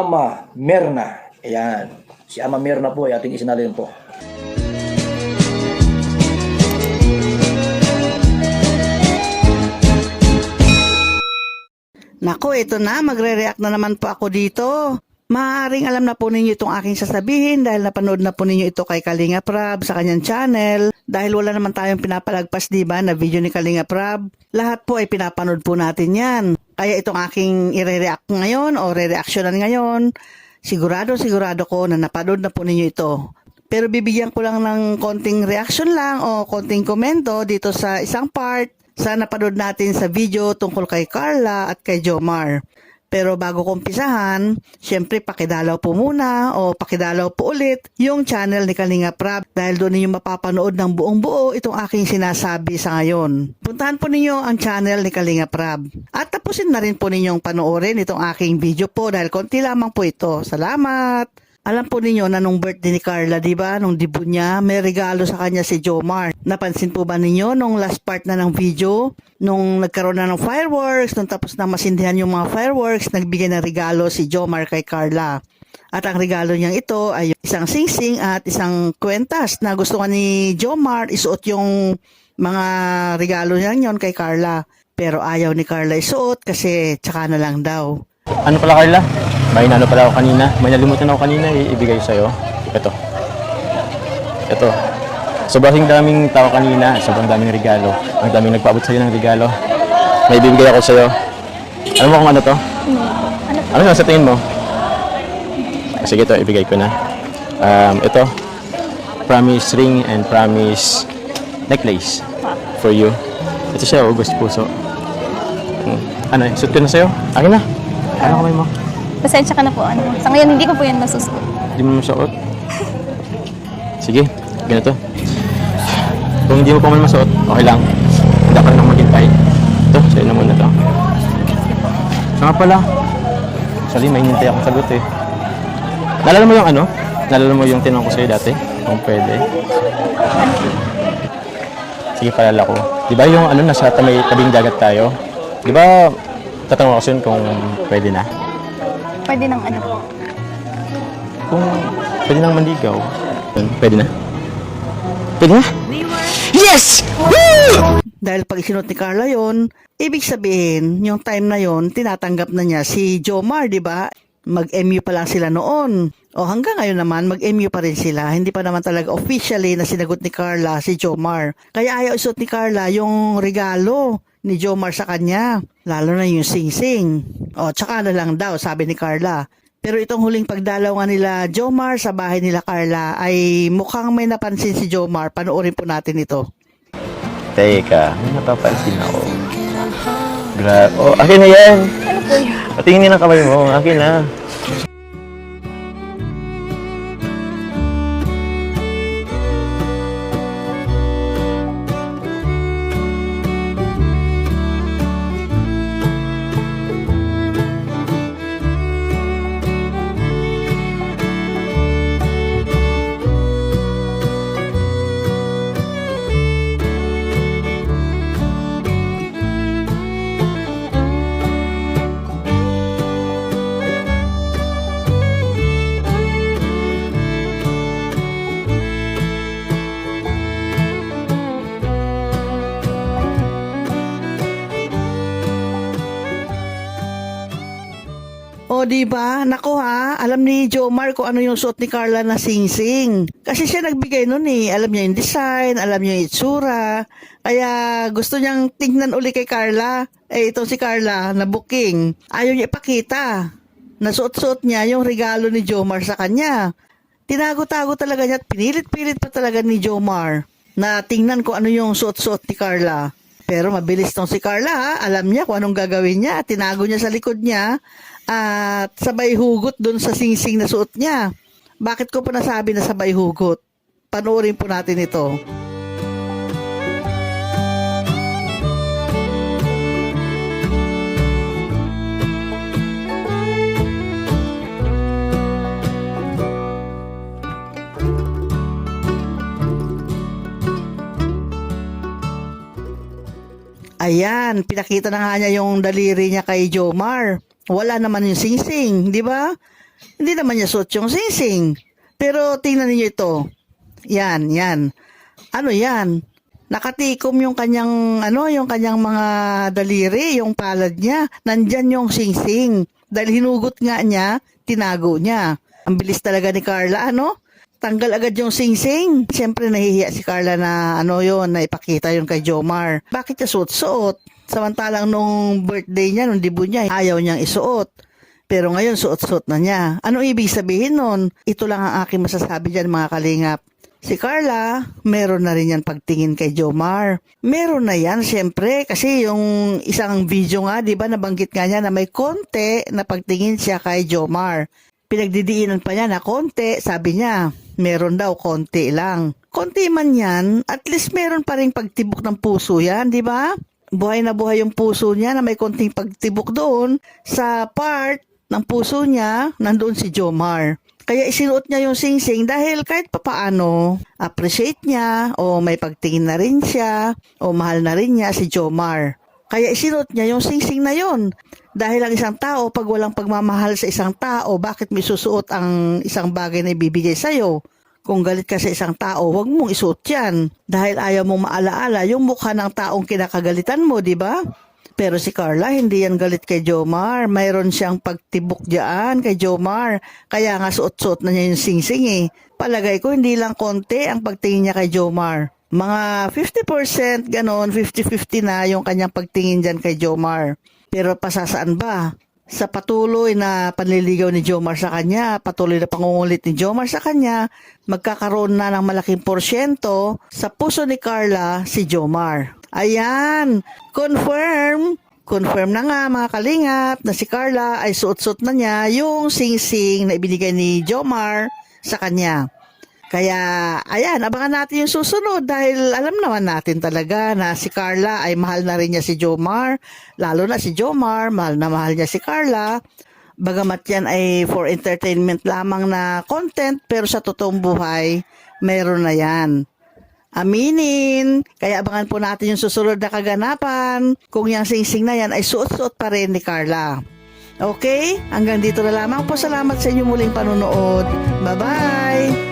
Ama Merna. Ayan. Si Ama Merna po ay ating isinalin po. Nako, ito na, magre-react na naman po ako dito. Maaaring alam na po ninyo itong aking sasabihin dahil napanood na po ninyo ito kay Kalinga Prab sa kanyang channel. Dahil wala naman tayong pinapalagpas, diba, na video ni Kalinga Prab. Lahat po ay pinapanood po natin yan. Kaya itong aking i-react ngayon o re-reactionan ngayon, sigurado ko na napanood na po ninyo ito. Pero bibigyan ko lang ng konting reaction lang o konting komento dito sa isang part sa napanood natin sa video tungkol kay Carla at kay Jomar. Pero bago ko umpisahan, syempre pakidalaw po muna o pakidalaw po ulit yung channel ni Kalinga Prab dahil doon ninyo mapapanood ng buong buo itong aking sinasabi sa ngayon. Puntahan po ninyo ang channel ni Kalinga Prab. At tapusin na rin po ninyong panoorin itong aking video po dahil konti lamang po ito. Salamat! Alam po ninyo na nung birthday ni Carla, diba, nung debut niya, may regalo sa kanya si Jomar. Napansin po ba ninyo nung last part na ng video? Nung nagkaroon na ng fireworks, nung tapos na masindihan yung mga fireworks, nagbigay ng regalo si Jomar kay Carla. At ang regalo niyang ito ay isang singsing at isang kwentas na gusto nga ni Jomar isuot yung mga regalo niya yon kay Carla. Pero ayaw ni Carla isuot kasi tsaka na lang daw. Ano pala, Carla? May nano pala ako kanina. May nalimutan ako kanina ibigay sa'yo. Ito. Sobrang daming tao kanina. Sobrang daming regalo. Ang daming nagpaabot sa'yo ng regalo. May ibibigay ako sa'yo. Alam mo kung ano to? Ano na sa tingin mo? Sige, ito. Ibigay ko na. Ito. Promise ring and promise necklace for you. Ito siya, gusto puso. Ano, suot ko na sa'yo? Akin na. Ano kamay mo? Pasensya ka na po. Sa ngayon, hindi ko po yan masusuot. Hindi mo masuot? Sige, ganito. Kung hindi mo pa man masuot, okay lang. Hindi ka nang maghintay. Ito, sa'yo na muna ito. So nga pala, actually, may hinintay akong sagot eh. Naalala mo yung ano? Naalala mo yung tinanong ko sa'yo dati? Kung pwede. Sige, palala ko. Diba yung ano, nasa may tabing dagat tayo? Diba, tatanong ako sa'yo kung pwede na? Pwede ng ano po. Kung pwede nang manligaw, pwede na? Pwede na? Yes! Woo! Dahil pag isinot ni Carla yon, ibig sabihin, yung time na yon, tinatanggap na niya si Jomar, di ba? Mag-MU pa lang sila noon. O hanggang ngayon naman, mag-MU pa rin sila. Hindi pa naman talaga officially na sinagot ni Carla si Jomar. Kaya ayaw isuot ni Carla yung regalo ni Jomar sa kanya. Lalo na yung sing-sing. O, tsaka na lang daw, sabi ni Carla. Pero itong huling pagdalaw nga nila Jomar sa bahay nila Carla ay mukhang may napansin si Jomar. Panoorin po natin ito. Teka, may napapansin ako. Oh, akin na yan! Ano po yun? Patingin ng kamay mo, akin na. O, diba? Naku ha, alam ni Jomar kung ano yung suot ni Carla na sing-sing. Kasi siya nagbigay nun eh. Alam niya yung design, alam niya yung itsura. Kaya gusto niyang tingnan uli kay Carla. Eh, itong si Carla na booking. Ayaw niya ipakita. Nasuot-suot niya yung regalo ni Jomar sa kanya. Tinago-tago talaga niya at pinilit-pilit pa talaga ni Jomar na tingnan ko ano yung suot-suot ni Carla. Pero mabilis tong si Carla ha. Alam niya kung anong gagawin niya. Tinago niya sa likod niya at sabay hugot dun sa sing-sing na suot niya. Bakit ko pa nasabi na sabay hugot? Panoorin po natin ito. Ayan, pinakita na nga niya yung daliri niya kay Jomar. Wala naman yung sing-sing, di ba? Hindi naman niya suot yung singsing. Pero tingnan niyo ito. Yan, yan. Ano yan? Nakatikom yung kanyang, yung kanyang mga daliri, yung palad niya. Nandyan yung singsing. Dahil hinugot nga niya, tinago niya. Ang bilis talaga ni Carla, Tanggal agad yung singsing. Siyempre nahihiya si Carla na na ipakita yun kay Jomar. Bakit niya suot-suot? Samantalang nung birthday niya, nung debut niya, ayaw niyang isuot. Pero ngayon, suot-suot na niya. Ano ibig sabihin nun? Ito lang ang aking masasabi dyan, mga kalingap. Si Carla, meron na rin yan pagtingin kay Jomar. Meron na yan, siyempre, kasi yung isang video nga, di ba, nabanggit nga niya na may konti na pagtingin siya kay Jomar. Pinagdidiinan pa niya na konti, sabi niya, meron daw konti lang. Konti man yan, at least meron pa rin pagtibok ng puso yan, di ba? Buhay na buhay yung puso niya na may konting pagtibok doon. Sa part ng puso niya, nandoon si Jomar. Kaya isinuot niya yung singsing dahil kahit papaano, appreciate niya o may pagtingin na rin siya o mahal na rin niya si Jomar. Kaya isinuot niya yung singsing na yon. Dahil ang isang tao, pag walang pagmamahal sa isang tao, bakit may susuot ang isang bagay na ibibigay sa'yo? Kung galit ka sa isang tao, huwag mong isuot yan. Dahil ayaw mong maalaala yung mukha ng taong kinakagalitan mo, di ba? Pero si Carla, hindi yan galit kay Jomar. Mayroon siyang pagtibok diyan kay Jomar. Kaya nga suot-suot na niya yung singsing eh. Palagay ko hindi lang konti ang pagtingin niya kay Jomar. Mga 50% ganon, 50-50 na yung kanyang pagtingin dyan kay Jomar. Pero pasasaan ba? Sa patuloy na panliligaw ni Jomar sa kanya, patuloy na pangungulit ni Jomar sa kanya, magkakaroon na ng malaking porsyento sa puso ni Carla si Jomar. Ayan, confirm na nga mga kalingap na si Carla ay suot-suot na niya yung singsing na ibinigay ni Jomar sa kanya. Kaya, ayan, abangan natin yung susunod dahil alam naman natin talaga na si Carla ay mahal na rin niya si Jomar. Lalo na si Jomar, mahal na mahal niya si Carla. Bagamat yan ay for entertainment lamang na content, pero sa totoong buhay, meron na yan. Aminin. Kaya abangan po natin yung susunod na kaganapan kung yung singsing na yan ay suot-suot pa rin ni Carla. Okay? Hanggang dito na lamang po. Salamat sa inyong muling panunood. Bye-bye!